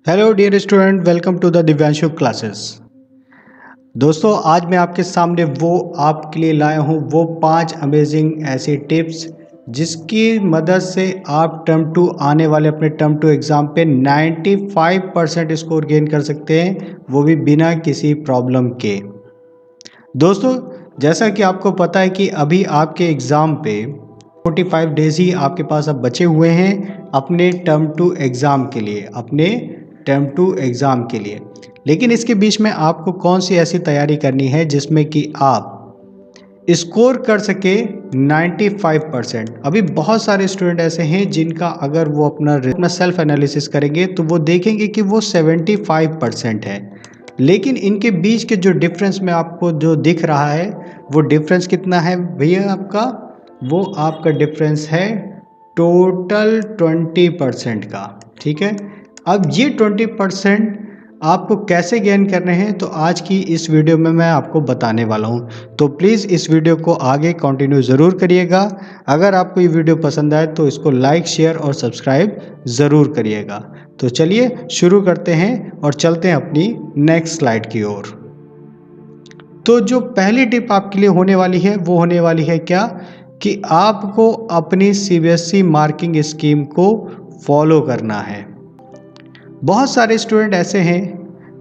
Hello dear student, welcome to the Divyanshu classes. दोस्तों, आज मैं आपके सामने आपके लिए लाया हूँ वो 5 अमेजिंग ऐसी टिप्स जिसकी मदद से आप टर्म टू आने वाले अपने टर्म टू एग्ज़ाम पे 95% स्कोर गेन कर सकते हैं, वो भी बिना किसी प्रॉब्लम के। दोस्तों, जैसा कि आपको पता है कि अभी आपके एग्ज़ाम पे 45 डेज़ ही आपके पास अब बचे हुए हैं अपने टर्म टू एग्ज़ाम के लिए। लेकिन इसके बीच में आपको कौन सी ऐसी तैयारी करनी है जिसमें कि आप स्कोर कर सके 95%। अभी बहुत सारे स्टूडेंट ऐसे हैं जिनका अगर वो अपना सेल्फ एनालिसिस करेंगे तो वो देखेंगे कि वो 75% है, लेकिन इनके बीच के जो डिफरेंस में आपको जो दिख रहा है वो डिफरेंस कितना है भैया आपका डिफरेंस है टोटल 20% का। ठीक है, अब ये 20% आपको कैसे गेन करने हैं तो आज की इस वीडियो में मैं आपको बताने वाला हूं, तो प्लीज़ इस वीडियो को आगे कंटिन्यू ज़रूर करिएगा। अगर आपको ये वीडियो पसंद आए तो इसको लाइक, शेयर और सब्सक्राइब ज़रूर करिएगा। तो चलिए शुरू करते हैं और चलते हैं अपनी नेक्स्ट स्लाइड की ओर। तो जो पहली टिप आपके लिए होने वाली है वो होने वाली है क्या कि आपको अपनी सीबीएसई मार्किंग स्कीम को फॉलो करना है। बहुत सारे स्टूडेंट ऐसे हैं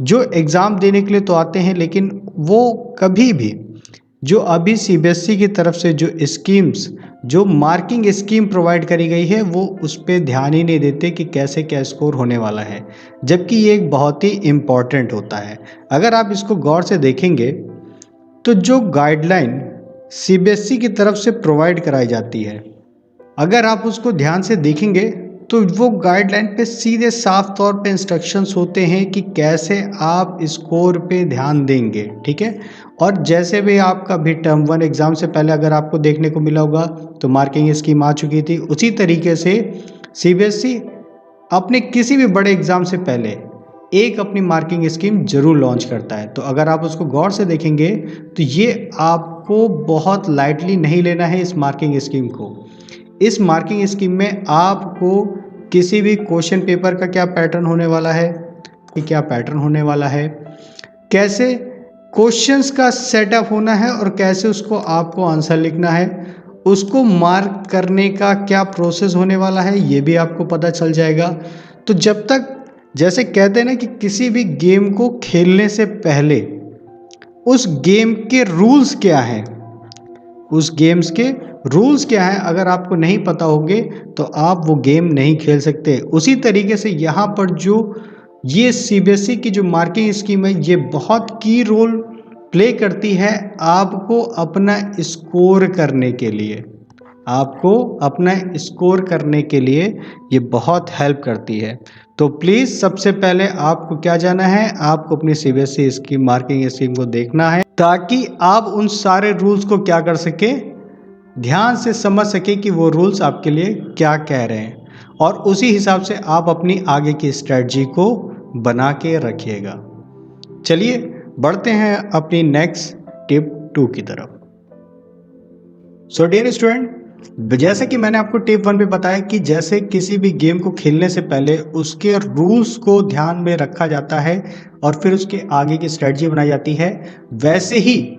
जो एग्ज़ाम देने के लिए तो आते हैं, लेकिन वो कभी भी जो अभी सीबीएसई की तरफ से जो मार्किंग स्कीम प्रोवाइड करी गई है वो उस पर ध्यान ही नहीं देते कि कैसे क्या स्कोर होने वाला है, जबकि ये एक बहुत ही इम्पॉर्टेंट होता है। अगर आप इसको गौर से देखेंगे तो जो गाइडलाइन सीबीएसई की तरफ से प्रोवाइड कराई जाती है, अगर आप उसको ध्यान से देखेंगे तो वो गाइडलाइन पे सीधे साफ तौर पे इंस्ट्रक्शंस होते हैं कि कैसे आप स्कोर पे ध्यान देंगे। ठीक है, और जैसे भी आपका भी टर्म 1 एग्ज़ाम से पहले अगर आपको देखने को मिला होगा तो मार्किंग स्कीम आ चुकी थी, उसी तरीके से सीबीएसई अपने किसी भी बड़े एग्ज़ाम से पहले एक अपनी मार्किंग स्कीम जरूर लॉन्च करता है। तो अगर आप उसको गौर से देखेंगे तो ये आपको बहुत लाइटली नहीं लेना है इस मार्किंग स्कीम को। इस मार्किंग स्कीम में आपको किसी भी क्वेश्चन पेपर का क्या पैटर्न होने वाला है, कैसे क्वेश्चंस का सेटअप होना है और कैसे उसको आपको आंसर लिखना है, उसको मार्क करने का क्या प्रोसेस होने वाला है ये भी आपको पता चल जाएगा। तो जब तक, जैसे कहते हैं ना कि किसी भी गेम को खेलने से पहले उस गेम के रूल्स क्या हैं, अगर आपको नहीं पता होंगे तो आप वो गेम नहीं खेल सकते। उसी तरीके से यहाँ पर जो ये सीबीएसई की जो मार्किंग स्कीम है ये बहुत की रोल प्ले करती है आपको अपना स्कोर करने के लिए ये बहुत हेल्प करती है। तो प्लीज़ सबसे पहले आपको क्या जाना है, आपको अपनी सीबीएसई स्कीम मार्किंग स्कीम को देखना है ताकि आप उन सारे रूल्स को क्या कर सके, ध्यान से समझ सके कि वो रूल्स आपके लिए क्या कह रहे हैं, और उसी हिसाब से आप अपनी आगे की स्ट्रेटजी को बना के रखिएगा। चलिए बढ़ते हैं अपनी नेक्स्ट टिप 2 की तरफ। सो डियर स्टूडेंट, जैसे कि मैंने आपको टिप 1 पे बताया कि जैसे किसी भी गेम को खेलने से पहले उसके रूल्स को ध्यान में रखा जाता है और फिर उसके आगे की स्ट्रेटजी बनाई जाती है, वैसे ही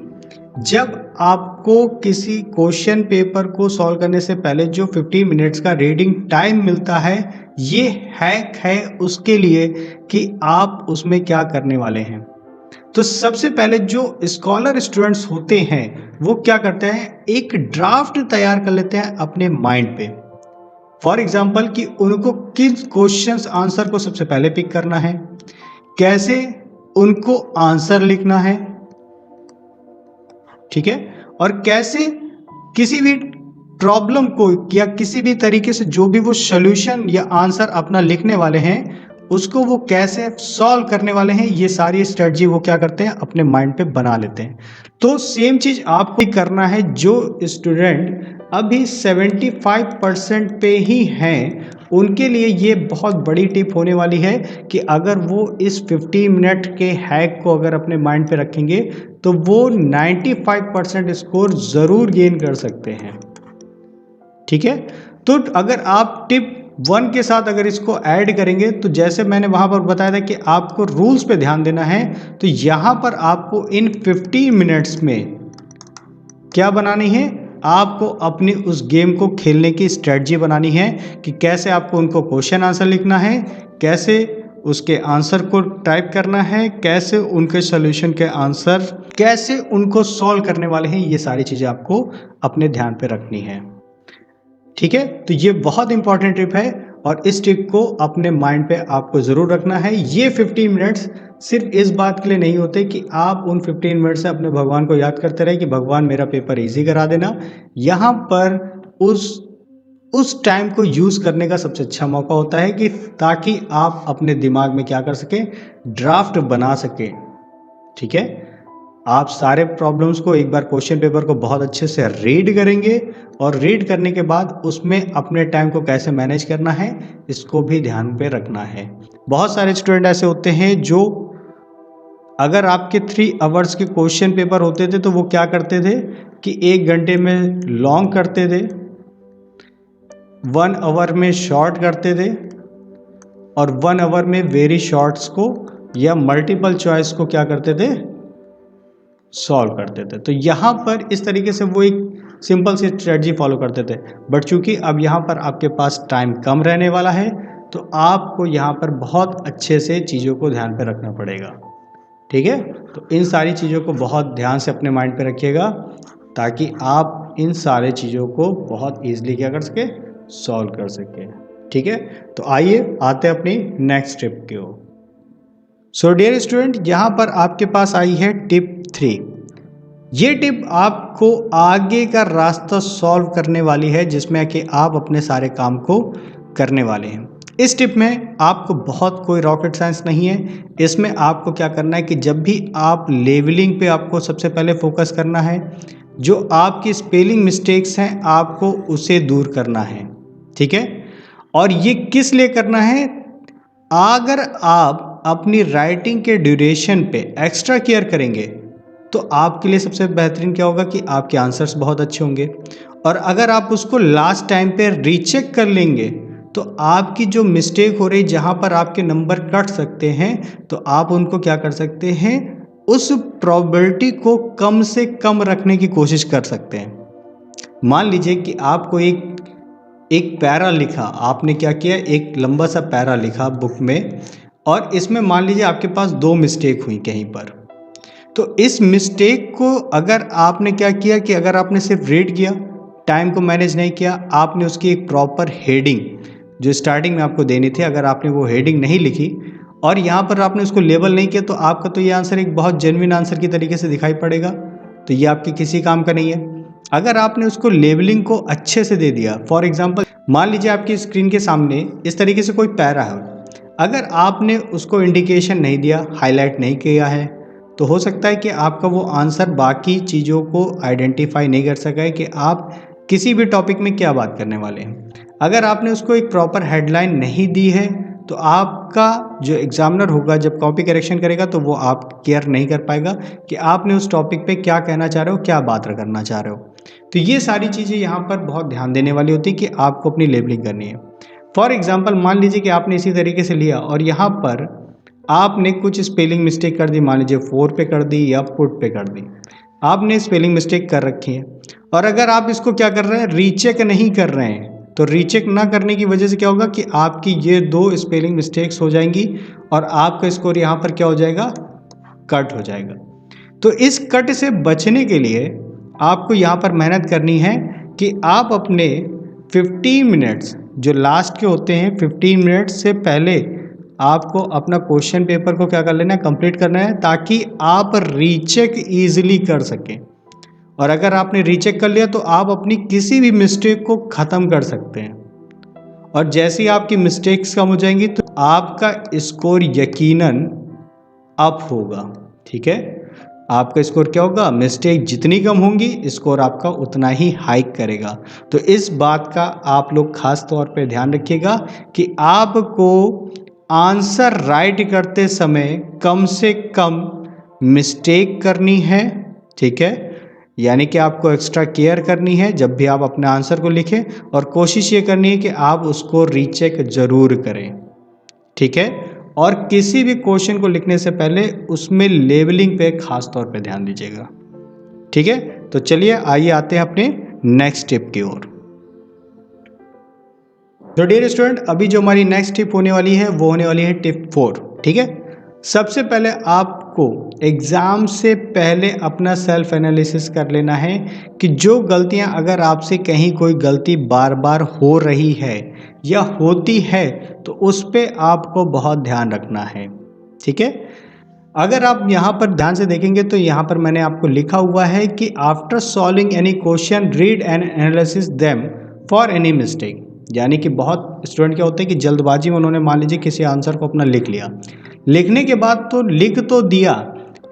जब आपको किसी क्वेश्चन पेपर को सॉल्व करने से पहले जो 15 मिनट्स का रीडिंग टाइम मिलता है, ये हैक है उसके लिए कि आप उसमें क्या करने वाले हैं। तो सबसे पहले जो स्कॉलर स्टूडेंट्स होते हैं वो क्या करते हैं, एक ड्राफ्ट तैयार कर लेते हैं अपने माइंड पे। फॉर एग्जाम्पल कि उनको किस क्वेश्चंस आंसर को सबसे पहले पिक करना है, कैसे उनको आंसर लिखना है, ठीक है, और कैसे किसी भी प्रॉब्लम को या किसी भी तरीके से जो भी वो सॉल्यूशन या आंसर अपना लिखने वाले हैं उसको वो कैसे सॉल्व करने वाले हैं, ये सारी स्ट्रेटजी वो क्या करते हैं अपने माइंड पे बना लेते हैं। तो सेम चीज आपको करना है। जो स्टूडेंट अभी 75% पे ही हैं उनके लिए ये बहुत बड़ी टिप होने वाली है कि अगर वो इस 15 मिनट के हैक को अगर अपने माइंड पे रखेंगे तो वो 95% स्कोर ज़रूर गेन कर सकते हैं। ठीक है, तो अगर आप टिप 1 के साथ अगर इसको ऐड करेंगे तो जैसे मैंने वहाँ पर बताया था कि आपको रूल्स पे ध्यान देना है, तो यहाँ पर आपको इन 15 मिनट्स में क्या बनानी है, आपको अपनी उस गेम को खेलने की स्ट्रेटजी बनानी है कि कैसे आपको उनको क्वेश्चन आंसर लिखना है, कैसे उसके आंसर को टाइप करना है, कैसे उनके सॉल्यूशन के आंसर कैसे उनको सॉल्व करने वाले हैं, ये सारी चीज़ें आपको अपने ध्यान पे रखनी है। ठीक है, तो ये बहुत इंपॉर्टेंट टिप है और इस टिप को अपने माइंड पे आपको ज़रूर रखना है। ये 15 मिनट्स सिर्फ इस बात के लिए नहीं होते कि आप उन 15 मिनट से अपने भगवान को याद करते रहे कि भगवान मेरा पेपर इजी करा देना। यहाँ पर उस टाइम को यूज़ करने का सबसे अच्छा मौका होता है कि ताकि आप अपने दिमाग में क्या कर सकें, ड्राफ्ट बना सकें। ठीक है, आप सारे प्रॉब्लम्स को एक बार क्वेश्चन पेपर को बहुत अच्छे से रीड करेंगे और रीड करने के बाद उसमें अपने टाइम को कैसे मैनेज करना है इसको भी ध्यान पे रखना है। बहुत सारे स्टूडेंट ऐसे होते हैं जो अगर आपके 3 आवर्स के क्वेश्चन पेपर होते थे तो वो क्या करते थे कि 1 घंटे में लॉन्ग करते थे, 1 आवर में शॉर्ट करते थे और 1 आवर में वेरी शॉर्ट्स को या मल्टीपल चॉइस को क्या करते थे, सॉल्व करते थे। तो यहाँ पर इस तरीके से वो एक सिंपल सी स्ट्रेटजी फॉलो करते थे, बट चूंकि अब यहाँ पर आपके पास टाइम कम रहने वाला है तो आपको यहाँ पर बहुत अच्छे से चीज़ों को ध्यान पे रखना पड़ेगा। ठीक है, तो इन सारी चीज़ों को बहुत ध्यान से अपने माइंड पे रखिएगा ताकि आप इन सारे चीज़ों को बहुत ईजिली क्या कर सके, सॉल्व कर सके। ठीक है, तो आइए आते हैं अपनी नेक्स्ट टिप की ओर। सो डियर स्टूडेंट, यहाँ पर आपके पास आई है टिप 3। ये टिप आपको आगे का रास्ता सॉल्व करने वाली है जिसमें कि आप अपने सारे काम को करने वाले हैं। इस टिप में आपको बहुत कोई रॉकेट साइंस नहीं है। इसमें आपको क्या करना है कि जब भी आप लेवलिंग पे आपको सबसे पहले फोकस करना है, जो आपकी स्पेलिंग मिस्टेक्स हैं आपको उसे दूर करना है। ठीक है, और ये किस लिए करना है, अगर आप अपनी राइटिंग के ड्यूरेशन पे एक्स्ट्रा केयर करेंगे तो आपके लिए सबसे बेहतरीन क्या होगा कि आपके आंसर्स बहुत अच्छे होंगे, और अगर आप उसको लास्ट टाइम पे रीचेक कर लेंगे तो आपकी जो मिस्टेक हो रही जहाँ पर आपके नंबर कट सकते हैं तो आप उनको क्या कर सकते हैं, उस प्रोबेबिलिटी को कम से कम रखने की कोशिश कर सकते हैं। मान लीजिए कि आपको एक पैरा लिखा, आपने क्या किया, एक लंबा सा पैरा लिखा बुक में और इसमें मान लीजिए आपके पास 2 मिस्टेक हुई कहीं पर, तो इस मिस्टेक को अगर आपने क्या किया कि अगर आपने सिर्फ रीड किया, टाइम को मैनेज नहीं किया, आपने उसकी एक प्रॉपर हेडिंग जो स्टार्टिंग में आपको देनी थी, अगर आपने वो हेडिंग नहीं लिखी और यहाँ पर आपने उसको लेबल नहीं किया तो आपका तो ये आंसर एक बहुत जेन्युइन आंसर की तरीके से दिखाई पड़ेगा, तो ये आपके किसी काम का नहीं है। अगर आपने उसको लेबलिंग को अच्छे से दे दिया, फॉर एग्जाम्पल मान लीजिए आपकी स्क्रीन के सामने इस तरीके से कोई पैरा है, अगर आपने उसको इंडिकेशन नहीं दिया, हाईलाइट नहीं किया है, तो हो सकता है कि आपका वो आंसर बाकी चीज़ों को आइडेंटिफाई नहीं कर सका है कि आप किसी भी टॉपिक में क्या बात करने वाले हैं। अगर आपने उसको एक प्रॉपर हेडलाइन नहीं दी है तो आपका जो एग्जामिनर होगा जब कॉपी करेक्शन करेगा तो वो आप केयर नहीं कर पाएगा कि आपने उस टॉपिक पे क्या कहना चाह रहे हो, क्या बात करना चाह रहे हो। तो ये सारी चीज़ें यहाँ पर बहुत ध्यान देने वाली होती है कि आपको अपनी लेबलिंग करनी है। फॉर एग्जाम्पल मान लीजिए कि आपने इसी तरीके से लिया और यहाँ पर आपने कुछ स्पेलिंग मिस्टेक कर दी, मान लीजिए 4 पे कर दी या पुट पे कर दी, आपने स्पेलिंग मिस्टेक कर रखी है और अगर आप इसको क्या कर रहे हैं, रीचेक नहीं कर रहे हैं, तो रीचेक ना करने की वजह से क्या होगा कि आपकी ये 2 स्पेलिंग मिस्टेक्स हो जाएंगी और आपका स्कोर यहाँ पर क्या हो जाएगा, कट हो जाएगा। तो इस कट से बचने के लिए आपको यहाँ पर मेहनत करनी है कि आप अपने 15 मिनट्स जो लास्ट के होते हैं, 15 मिनट्स से पहले आपको अपना क्वेश्चन पेपर को क्या कर लेना है, कंप्लीट करना है, ताकि आप रीचेक ईजिली कर सकें। और अगर आपने रीचेक कर लिया तो आप अपनी किसी भी मिस्टेक को ख़त्म कर सकते हैं और जैसे ही आपकी मिस्टेक्स कम हो जाएंगी तो आपका स्कोर यकीनन अप होगा। ठीक है, आपका स्कोर क्या होगा, मिस्टेक जितनी कम होंगी स्कोर आपका उतना ही हाइक करेगा। तो इस बात का आप लोग खास तौर पे ध्यान रखिएगा कि आपको आंसर राइट करते समय कम से कम मिस्टेक करनी है। ठीक है, यानी कि आपको एक्स्ट्रा केयर करनी है जब भी आप अपने आंसर को लिखें, और कोशिश ये करनी है कि आप उसको रीचेक ज़रूर करें, ठीक है। और किसी भी क्वेश्चन को लिखने से पहले उसमें लेवलिंग पे खास तौर पे ध्यान दीजिएगा, ठीक है। तो चलिए आइए आते हैं अपने नेक्स्ट टिप की ओर। तो डियर स्टूडेंट, अभी जो हमारी नेक्स्ट टिप होने वाली है वो होने वाली है टिप 4, ठीक है। सबसे पहले आपको एग्ज़ाम से पहले अपना सेल्फ एनालिसिस कर लेना है कि जो गलतियां, अगर आपसे कहीं कोई गलती बार बार हो रही है या होती है तो उस पर आपको बहुत ध्यान रखना है, ठीक है। अगर आप यहाँ पर ध्यान से देखेंगे तो यहाँ पर मैंने आपको लिखा हुआ है कि after solving any question read and analysis them for any mistake. यानी कि बहुत स्टूडेंट क्या होते हैं कि जल्दबाजी में उन्होंने मान लीजिए किसी आंसर को अपना लिख लिया, लिखने के बाद तो लिख तो दिया,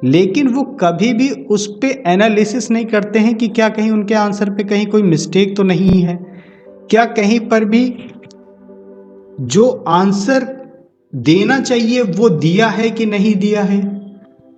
लेकिन वो कभी भी उस पर एनालिसिस नहीं करते हैं कि क्या कहीं उनके आंसर पे कहीं कोई मिस्टेक तो नहीं है, क्या कहीं पर भी जो आंसर देना चाहिए वो दिया है कि नहीं दिया है,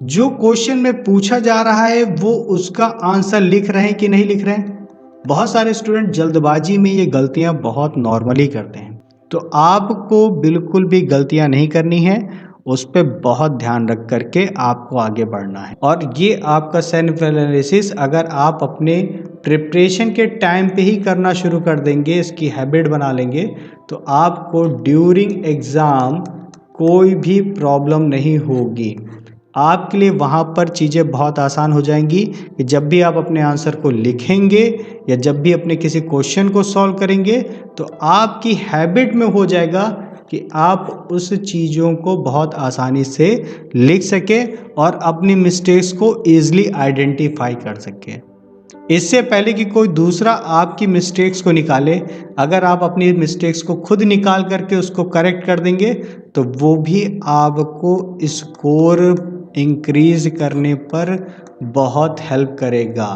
जो क्वेश्चन में पूछा जा रहा है वो उसका आंसर लिख रहे हैं कि नहीं लिख रहे हैं। बहुत सारे स्टूडेंट जल्दबाजी में ये गलतियां बहुत नॉर्मली करते हैं, तो आपको बिल्कुल भी गलतियां नहीं करनी है, उस पर बहुत ध्यान रख करके आपको आगे बढ़ना है। और ये आपका सेल्फ एनालिसिस अगर आप अपने प्रिपरेशन के टाइम पे ही करना शुरू कर देंगे, इसकी हैबिट बना लेंगे, तो आपको ड्यूरिंग एग्ज़ाम कोई भी प्रॉब्लम नहीं होगी। आपके लिए वहाँ पर चीज़ें बहुत आसान हो जाएंगी कि जब भी आप अपने आंसर को लिखेंगे या जब भी अपने किसी क्वेश्चन को सॉल्व करेंगे तो आपकी हैबिट में हो जाएगा कि आप उस चीज़ों को बहुत आसानी से लिख सकें और अपनी मिस्टेक्स को ईजिली आइडेंटिफाई कर सकें। इससे पहले कि कोई दूसरा आपकी मिस्टेक्स को निकाले, अगर आप अपनी मिस्टेक्स को खुद निकाल करके उसको करेक्ट कर देंगे तो वो भी आपको स्कोर इंक्रीज करने पर बहुत हेल्प करेगा।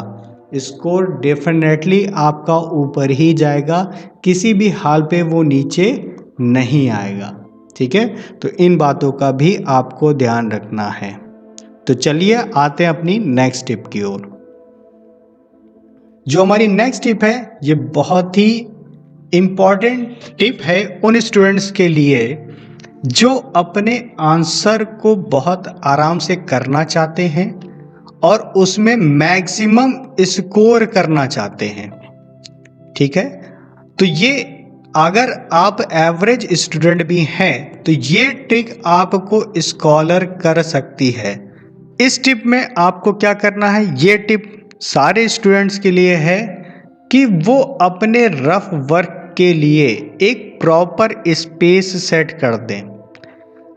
स्कोर डेफिनेटली आपका ऊपर ही जाएगा, किसी भी हाल पे वो नीचे नहीं आएगा, ठीक है। तो इन बातों का भी आपको ध्यान रखना है। तो चलिए आते हैं अपनी नेक्स्ट टिप की ओर। जो हमारी नेक्स्ट टिप है ये बहुत ही इम्पॉर्टेंट टिप है उन स्टूडेंट्स के लिए जो अपने आंसर को बहुत आराम से करना चाहते हैं और उसमें मैक्सिमम स्कोर करना चाहते हैं, ठीक है। तो ये अगर आप एवरेज स्टूडेंट भी हैं तो ये ट्रिक आपको स्कॉलर कर सकती है। इस टिप में आपको क्या करना है, ये टिप सारे स्टूडेंट्स के लिए है कि वो अपने रफ वर्क के लिए एक प्रॉपर स्पेस सेट कर दें।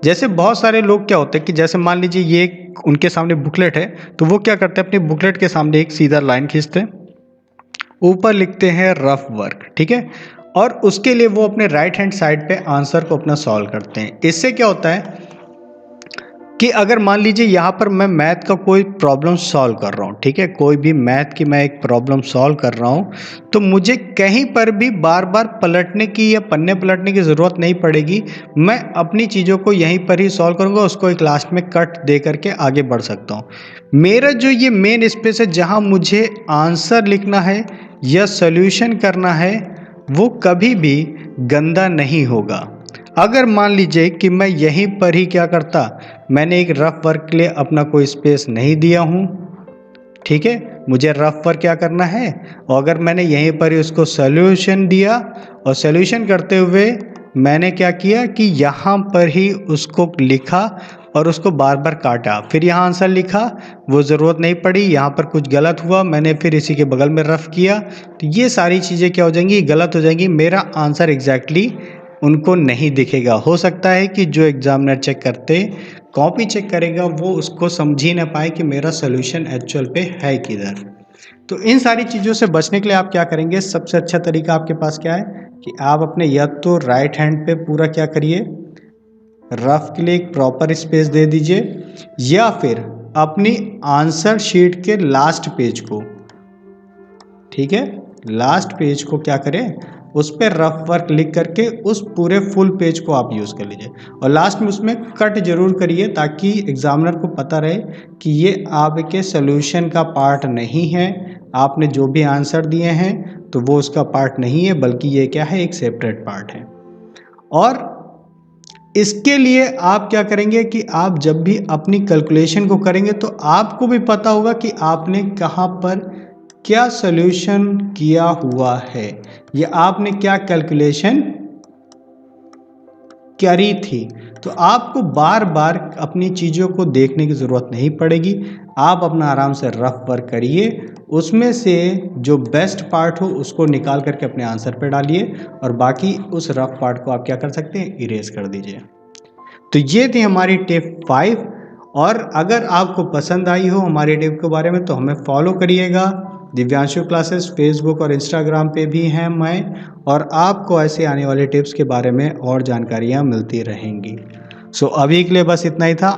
जैसे बहुत सारे लोग क्या होते हैं कि जैसे मान लीजिए ये उनके सामने बुकलेट है तो वो क्या करते हैं, अपने बुकलेट के सामने एक सीधा लाइन खींचते हैं, ऊपर लिखते हैं रफ वर्क, ठीक है, और उसके लिए वो अपने राइट हैंड साइड पे आंसर को अपना सॉल्व करते हैं। इससे क्या होता है कि अगर मान लीजिए यहाँ पर मैं मैथ का कोई प्रॉब्लम सॉल्व कर रहा हूँ, ठीक है, कोई भी मैथ की मैं एक प्रॉब्लम सॉल्व कर रहा हूँ, तो मुझे कहीं पर भी बार बार पलटने की या पन्ने पलटने की ज़रूरत नहीं पड़ेगी। मैं अपनी चीज़ों को यहीं पर ही सॉल्व करूँगा, उसको एक लास्ट में कट दे करके आगे बढ़ सकता हूँ। मेरा जो ये मेन स्पेस है जहाँ मुझे आंसर लिखना है या सोल्यूशन करना है वो कभी भी गंदा नहीं होगा। अगर मान लीजिए कि मैं यहीं पर ही क्या करता, मैंने एक रफ वर्क के लिए अपना कोई स्पेस नहीं दिया हूँ, ठीक है, मुझे रफ वर्क क्या करना है, और अगर मैंने यहीं पर ही उसको सोल्यूशन दिया और सोल्यूशन करते हुए मैंने क्या किया कि यहाँ पर ही उसको लिखा और उसको बार बार काटा, फिर यहाँ आंसर लिखा, वो ज़रूरत नहीं पड़ी, यहाँ पर कुछ गलत हुआ, मैंने फिर इसी के बगल में रफ किया, तो ये सारी चीज़ें क्या हो जाएंगी, गलत हो जाएंगी, मेरा आंसर एग्जैक्टली उनको नहीं दिखेगा। हो सकता है कि जो एग्जामिनर चेक करते कॉपी चेक करेगा वो उसको समझ ही ना पाए कि मेरा सोल्यूशन एक्चुअल पे है किधर। तो इन सारी चीज़ों से बचने के लिए आप क्या करेंगे, सबसे अच्छा तरीका आपके पास क्या है कि आप अपने या तो राइट हैंड पे पूरा क्या करिए, रफ के लिए एक प्रॉपर स्पेस दे दीजिए, या फिर अपनी आंसर शीट के लास्ट पेज को, ठीक है, लास्ट पेज को क्या करें, उस पर रफ वर्क लिख करके उस पूरे फुल पेज को आप यूज़ कर लीजिए और लास्ट में उसमें कट जरूर करिए ताकि एग्जामिनर को पता रहे कि ये आपके सोल्यूशन का पार्ट नहीं है, आपने जो भी आंसर दिए हैं तो वो उसका पार्ट नहीं है, बल्कि ये क्या है, एक सेपरेट पार्ट है। और इसके लिए आप क्या करेंगे कि आप जब भी अपनी कैलकुलेशन को करेंगे तो आपको भी पता होगा कि आपने कहाँ पर क्या सॉल्यूशन किया हुआ है, या आपने क्या कैलकुलेशन करी थी। तो आपको बार बार अपनी चीज़ों को देखने की ज़रूरत नहीं पड़ेगी। आप अपना आराम से रफ वर्क करिए, उसमें से जो बेस्ट पार्ट हो उसको निकाल करके अपने आंसर पे डालिए, और बाकी उस रफ पार्ट को आप क्या कर सकते हैं, इरेज कर दीजिए। तो ये थी हमारी टिप 5। और अगर आपको पसंद आई हो हमारी टिप के बारे में तो हमें फॉलो करिएगा। दिव्यांशु क्लासेस फेसबुक और इंस्टाग्राम पे भी हैं मैं, और आपको ऐसे आने वाले टिप्स के बारे में और जानकारियाँ मिलती रहेंगी। सो अभी के लिए बस इतना ही था।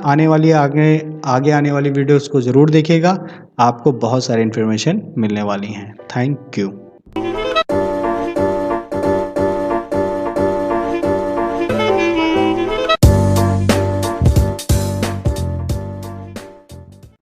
आगे आने वाली वीडियोस को ज़रूर देखिएगा, आपको बहुत सारी इन्फॉर्मेशन मिलने वाली हैं। Thank you.